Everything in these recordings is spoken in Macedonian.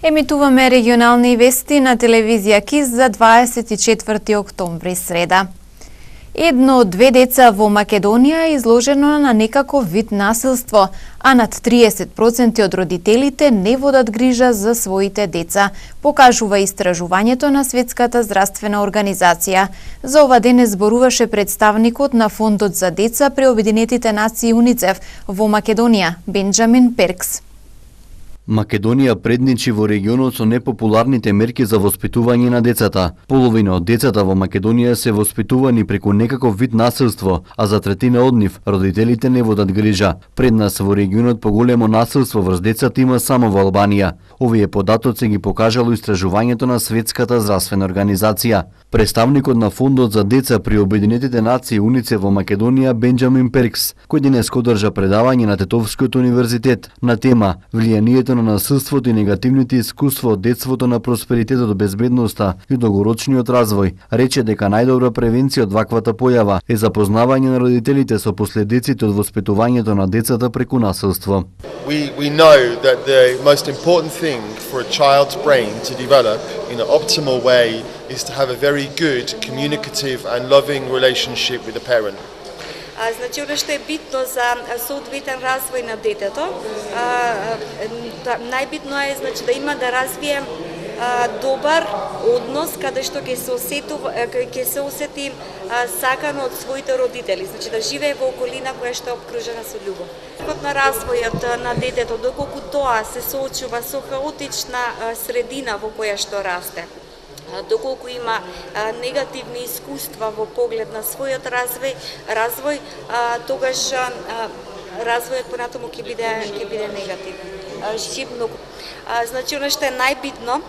Емитуваме регионални вести на телевизија КИС за 24 октомври среда. Едно од две деца во Македонија е изложено на некаков вид насилство, а над 30% од родителите не водат грижа за своите деца, покажува истражувањето на Светската здравствена организација. За ова денес зборуваше представникот на Фондот за деца при Обединетите нации УНИЦЕФ во Македонија, Бенџамин Перкс. Македонија предничи во регионот со непопуларните мерки за воспитување на децата. Половина од децата во Македонија се воспитувани преку некаков вид насилство, а за третина од нив родителите не водат грижа. Пред нас во регионот поголемо насилство врз децата има само во Албанија. Овие податоци ги покажало истражувањето на Светската здравствена организација. Представникот на Фондот за деца при Обединетите нации УНИЦЕФ во Македонија, Бенџамин Перкс, кој денес одржа предавање на Тетовскиот универзитет на тема влијанието на насилството и негативните искуства од детството на просперитетот, безбедноста и долгорочниот развој, рече дека најдобра превенција од ваквата појава е запознавање на родителите со последиците од воспитувањето на децата преку насилство. We know that the most important thing for a child's brain to develop in an optimal way is to have a very good communicative and loving relationship with the parent. Значи, оно што е битно за соодветен развој на детето, најбитно е значи да има да развие добар однос каде што ќе се осети сакано од своите родители, значи да живее во околина која што е обкружена со љубов. На развојот на детето, доколку тоа се соочува со хаотична средина во која што расте, доколку има негативни искуства во поглед на својот развој, тогаш развојот понатаму ќе биде негативен. Значи, оно што е најбитно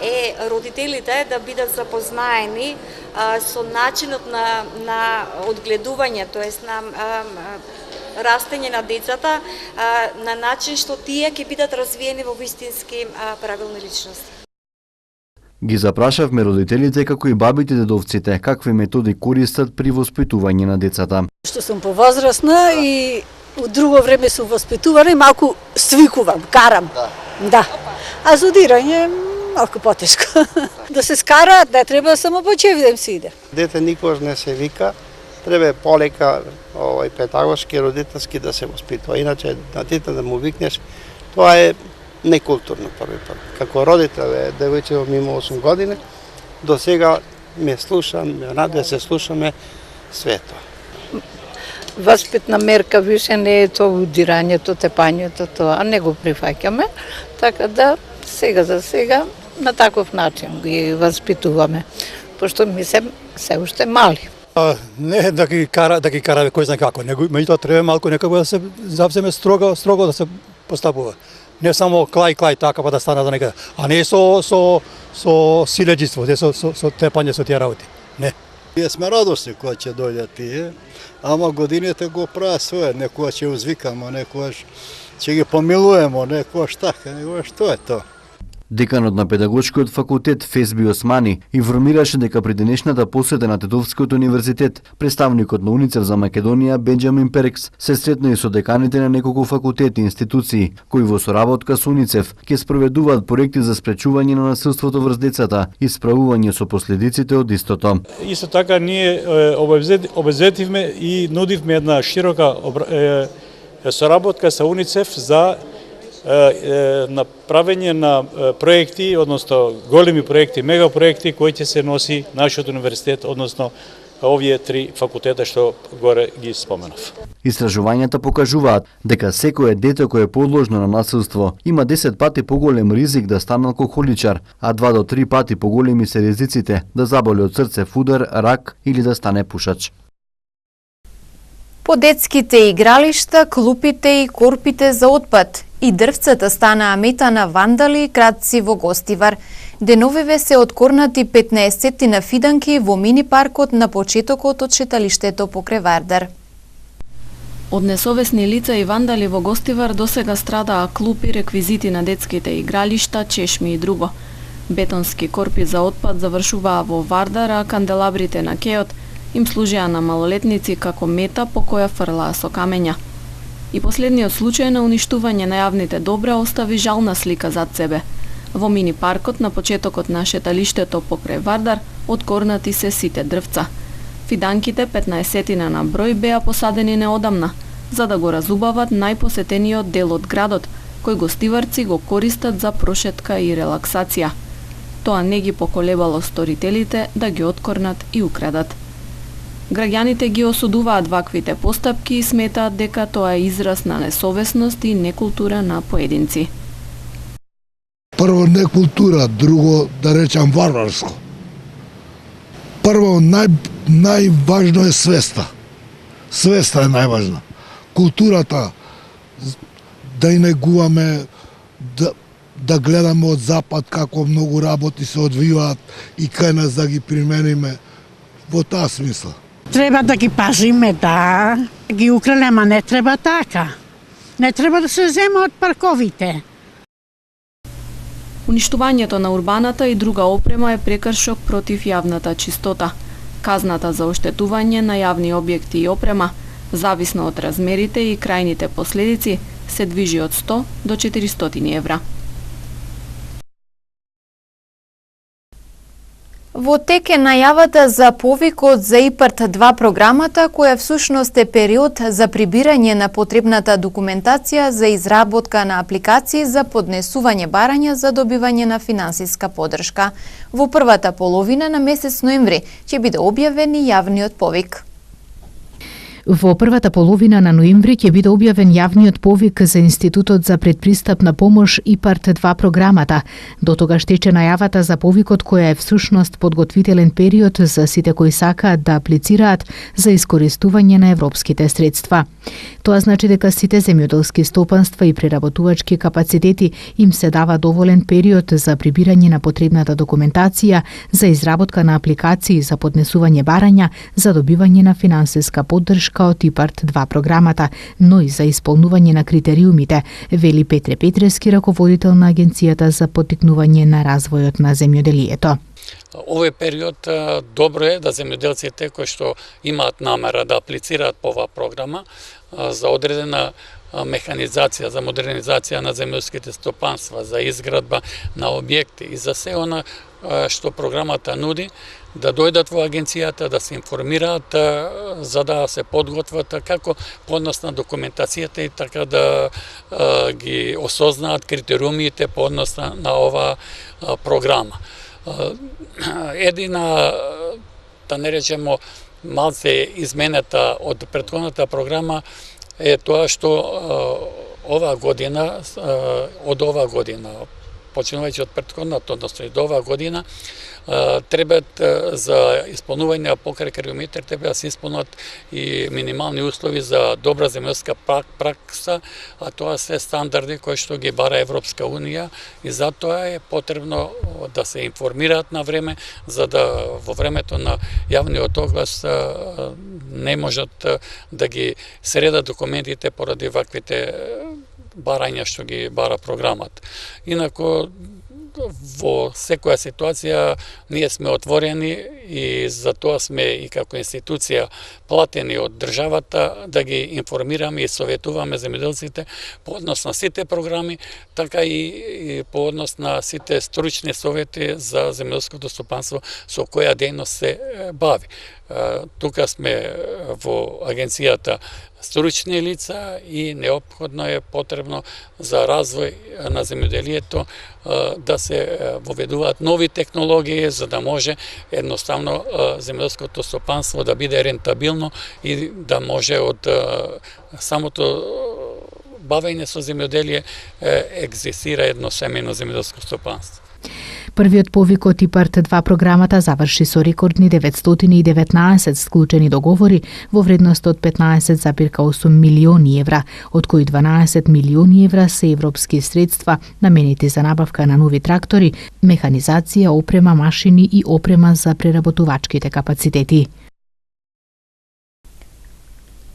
е родителите да бидат запознаени со начинот на одгледување, тоест на растење на децата, на начин што тие ќе бидат развиени во вистински правилни личности. Ги запрашавме родителите како и бабите дедовците какви методи користат при воспитување на децата. Што сум повозрасна и од друго време сум воспитувана и малку свикувам, карам. Да. А зодирање малку потешко. Да се скара, не треба само по чевидем си иде. Дете никош не се вика, треба полека педагошки, родителски да се воспитува. Иначе на дете да му викнеш, тоа е некултурно први пат. Како родител девојче ми има 8 години, до сега ме слушам, радија се слушаме свето. Васпитна мерка више не е тоа удирањето, тепањето, тоа не го прифаќаме, така да сега за сега на таков начин ги васпитуваме, пошто ми се уште мали. Не да ги кара кој знае како, меѓутоа треба малку некако да се завземе строго да се постапува. Не само клај така па да стана за некаде, а не со силеџиство, со тепање со тие работи. Не. Ние сме радосни кога ќе дојдат тие, ама годините го прават свое, некогаш ќе узвикамо, некогаш ќе ги помилуемо, некогаш така, некогаш тоа е тоа. Деканот на педагошкиот факултет Фесби Османи информираше дека при денешната посета на Тетовскиот универзитет, представникот на УНИЦЕФ за Македонија Бенџамин Перкс се сретна и со деканите на неколку факултети и институции, кои во соработка со УНИЦЕФ ќе спроведуваат проекти за спречување на насилството врз децата и справување со последиците од истото. Исто така ние обезветивме и нудивме една широка соработка со УНИЦЕФ за направење на проекти, односно големи проекти, мегапроекти кои ќе се носи нашиот универзитет, односно овие три факултета што горе ги споменав. Истражувањата покажуваат дека секое дете кое е подложно на насилство има 10 пати поголем ризик да стане алкохоличар, а 2 до 3 пати поголеми се ризиците да заболе од срцев удар, рак или да стане пушач. По детските игралишта, клупите и корпите за отпад и дрвцата станаа мета на вандали и кратци во Гостивар. Деновиве се откорнати 15 на фиданки во мини паркот на почетокот од шеталиштето покрај Вардар. Од несовесни лица и вандали во Гостивар досега страдаа клупи, реквизити на детските игралишта, чешми и друго. Бетонски корпи за отпад завршуваа во Вардар, а канделабрите на кеот им служеа на малолетници како мета по која фрлаа со камења. И последниот случај на уништување на јавните добра остави жална слика зад себе. Во мини паркот на почетокот на шеталиштето покрај Вардар откорнати се сите дрвца. Фиданките 15 на број беа посадени неодамна, за да го разубават најпосетениот дел од градот, кој гостиварци го користат за прошетка и релаксација. Тоа не ги поколебало сторителите да ги откорнат и украдат. Граѓаните ги осудуваат ваквите постапки и сметаат дека тоа е израз на несовесност и некултура на поединци. Прво некултура, друго да речам варварско. Прво најважно е свеста. Свеста е најважна. Културата да и негуваме, да гледаме од запад како многу работи се одвиваат и кај нас да ги примениме во таа смисла. Треба да ги пазиме, да. Ги украле, ама не треба така. Не треба да се зема од парковите. Уништувањето на урбаната и друга опрема е прекршок против јавната чистота. Казната за оштетување на јавни објекти и опрема, зависно од размерите и крајните последици, се движи од 100 до 400 евра. Во тек е најавата за повикот за ИПАРТ-2 програмата, која всушност е период за прибирање на потребната документација за изработка на апликации за поднесување барања за добивање на финансиска поддршка. Во првата половина на месец ноември ќе биде објавен и јавниот повик. Во првата половина на ноември ќе биде објавен јавниот повик за Институтот за предпристапна помош ИПАРТ-2 програмата. До тогаш тече најавата за повикот, која е всушност подготвителен период за сите кои сакаат да аплицираат за искористување на европските средства. Тоа значи дека сите земјоделски стопанства и преработувачки капацитети им се дава доволен период за прибирање на потребната документација за изработка на апликации за поднесување барања за добивање на финансиска поддршка од ИПАРТ-2 програмата, но и за исполнување на критериумите, вели Петре Петрески, раководител на Агенцијата за поттикнување на развојот на земјоделието. Овој период добро е да земјоделците кои што имаат намера да аплицираат по оваа програма за одредена механизација, за модернизација на земјоделските стопанства, за изградба на објекти и за се она што програмата нуди, да дојдат во агенцијата, да се информираат за да се подготват како поднос на документацијата и така да ги осознаат критериумите по однос на оваа програма. Едина, да не речемо, малце изменета од претходната програма е тоа што оваа година, почнувајќи од претходната, односно и до оваа година, требаат за исполнување покрај критериумите треба да се исполнат и минимални услови за добра земјоделска пракса, а тоа се стандарди кои што ги бара Европска унија и затоа е потребно да се информираат на време, за да во времето на јавниот оглас не можат да ги средат документите поради ваквите барања што ги бара програмата. Инаку во секоја ситуација ние сме отворени и за тоа сме и како институција платени од државата да ги информираме и советуваме земјоделците по однос на сите програми, така и по однос на сите стручни совети за земјоделското стопанство со која дејност се бави. Тука сме во агенцијата стручни лица и неопходно е потребно за развој на земјоделието да се воведуваат нови технологии за да може едноставно земјоделското стопанство да биде рентабилно и да може од самото бавење со земјоделие екзистира едно семејно земјоделско стопанство. Првиот повик од ИПАРТ-2 програмата заврши со рекордни 919 склучени договори во вредност од 15,8 милиони евра, од кои 12 милиони евра се европски средства наменети за набавка на нови трактори, механизација, опрема, машини и опрема за преработувачките капацитети.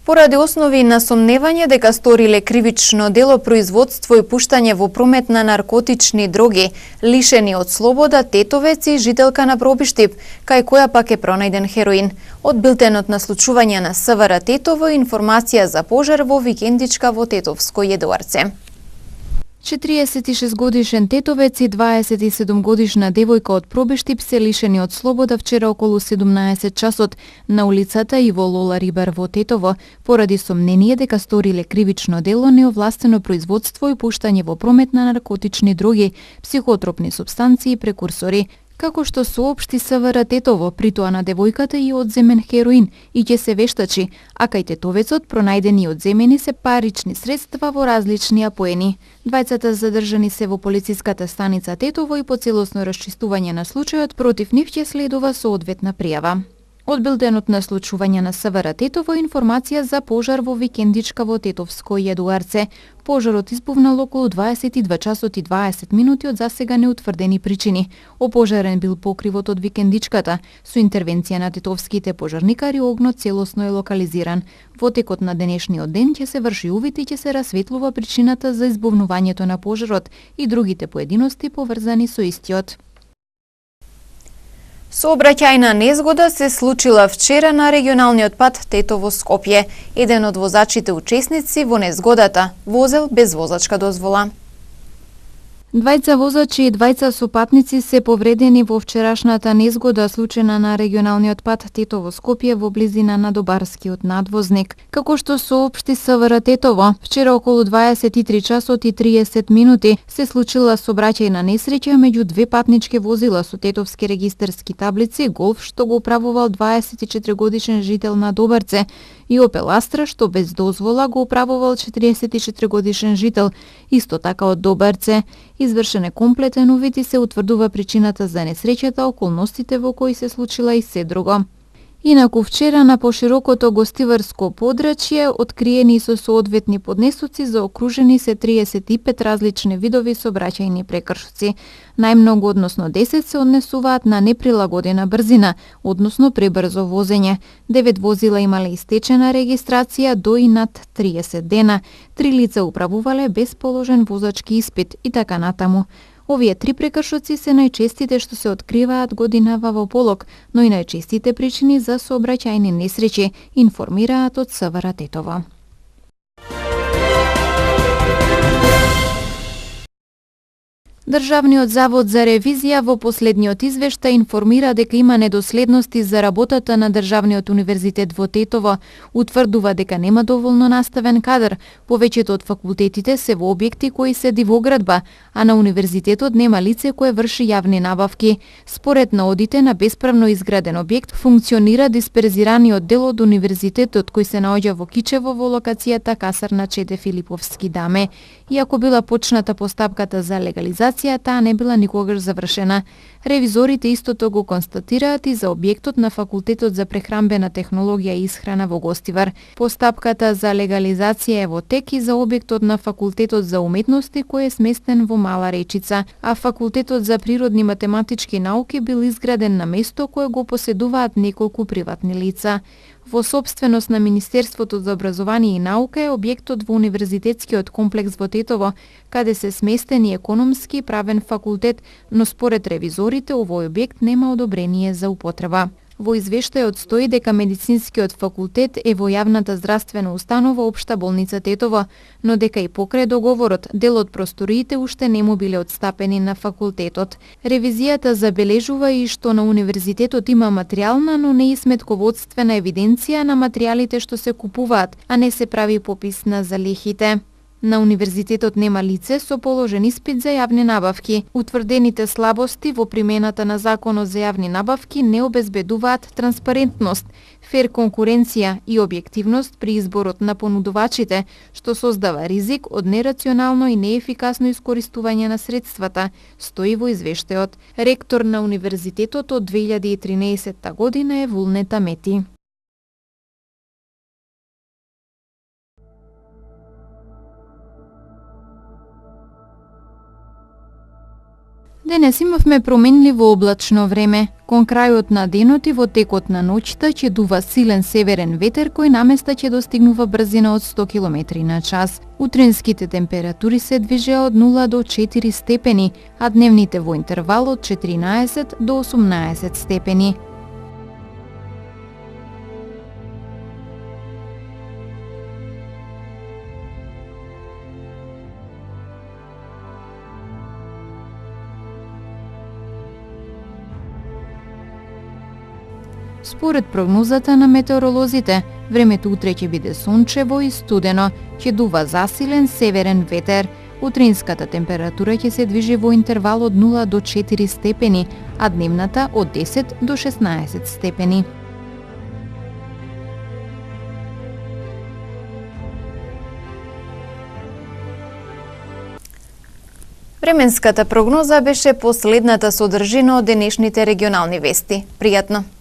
Поради основи на сомневање дека сториле кривично дело производство и пуштање во промет на наркотични дроги, лишени од слобода тетовец и жителка на Пробиштип, кај која пак е пронајден хероин. Од билтенот на случување на СВР Тетово информација за пожар во викендичка во Тетовско Једоарце. 46 годишен тетовец и 27 годишна девојка од Пробештип се лишени од слобода вчера околу 17 часот на улицата Иво Лола Рибар во Тетово, поради сомнение дека сториле кривично дело неовластено производство и пуштање во промет на наркотични дроги, психотропни супстанции и прекурсори. Како што соопшти СВР Тетово, притоа на девојката и одземен хероин и ќе се вештачи, а кај тетовецот пронајдени и одземени се парични средства во различни апоени. Двајцата задржани се во полициската станица Тетово и по целосно расчистување на случајот против нив ќе следува соодветна пријава. Од билтенот на случување на СВР Тетово информација за пожар во викендичка во Тетовско јадуарце. Пожарот избувнал околу 22 часот и 20 минути од засега неутврдени причини. Опожарен бил покривот од викендичката. Со интервенција на тетовските пожарникари огнот целосно е локализиран. Во текот на денешниот ден ќе се врши увид и ќе се расветлува причината за избувнувањето на пожарот и другите поединости поврзани со истиот. Сообраќајна незгода се случила вчера на регионалниот пат Тетово-Скопје. Еден од возачите учесници во незгодата возел без возачка дозвола. Двајца возачи и двајца сопатници се повредени во вчерашната незгода случена на регионалниот пат Тетово-Скопје во близина на Добарскиот надвозник. Како што соопшти СВР Тетово, вчера околу 23 часот и 30 минути се случила сообраќајна несреќа меѓу две патнички возила со тетовски регистарски таблици Голф што го управувал 24 годишен жител на Добарце и Опел Астра што без дозвола го управувал 44 годишен жител, исто така од Добарце. Извршен е комплетен увид и се утврдува причината за несреќата, околностите во кои се случила и се друго. Инаку вчера на поширокото гостиварско подрачје откриени со соодветни поднесоци заокружени се 35 различни видови сообраќајни прекршоци. Најмногу, односно 10, се однесуваат на неприлагодена брзина, односно пребрзо возење. 9 возила имале истечена регистрација до и над 30 дена. 3 лица управувале без положен возачки испит и така натаму. Овие 3 прекршоци се најчестите што се откриваат годинава во полок, но и најчестите причини за сообраќајни несреќи, информираат од СВР Тетово. Државниот завод за ревизија во последниот извештај информира дека има недоследности за работата на Државниот универзитет во Тетово, утврдува дека нема доволно наставен кадар, повеќето од факултетите се во објекти кои се дивоградба, а на универзитетот нема лице кое врши јавни набавки. Според наодите на бесправно изграден објект функционира дисперзираниот дел од универзитетот кој се наоѓа во Кичево во локацијата Касарна Чеде Филиповски даме. Иако била почната постапката за легализација, таа не била никогаш завршена. Ревизорите истото го констатираат и за објектот на Факултетот за прехранбена технологија и исхрана во Гостивар. Постапката за легализација е во тек и за објектот на Факултетот за уметности кој е сместен во Мала Речица, а Факултетот за природни математички науки бил изграден на место кое го поседуваат неколку приватни лица. Во собственост на Министерството за образование и наука е објектот во Универзитетскиот комплекс во Тетово, каде се сместени економски и правен факултет, но според ревизорите овој објект нема одобрение за употреба. Во извештајот стои дека медицинскиот факултет е во јавната здравствена установа Општа болница Тетово, но дека и покрај договорот дел од просториите уште не му биле отстапени на факултетот. Ревизијата забележува и што на универзитетот има материјална, но не и сметководствена евиденција на материјалите што се купуваат, а не се прави попис на залихите. На универзитетот нема лице со положен испит за јавни набавки. Утврдените слабости во примената на Законот за јавни набавки не обезбедуваат транспарентност, фер конкуренција и објективност при изборот на понудувачите, што создава ризик од нерационално и неефикасно искористување на средствата, стои во извештајот. Ректор на универзитетот од 2013 година е Вулнета Мети. Денес имавме променливо облачно време. Кон крајот на денот и во текот на ноќта ќе дува силен северен ветер кој наместа ќе достигнува брзина од 100 км на час. Утринските температури се движеа од 0 до 4 степени, а дневните во интервал од 14 до 18 степени. Според прогнозата на метеоролозите, времето утре ќе биде сончево и студено, ќе дува засилен северен ветер. Утринската температура ќе се движи во интервал од 0 до 4 степени, а дневната од 10 до 16 степени. Временската прогноза беше последната содржина од денешните регионални вести. Пријатно!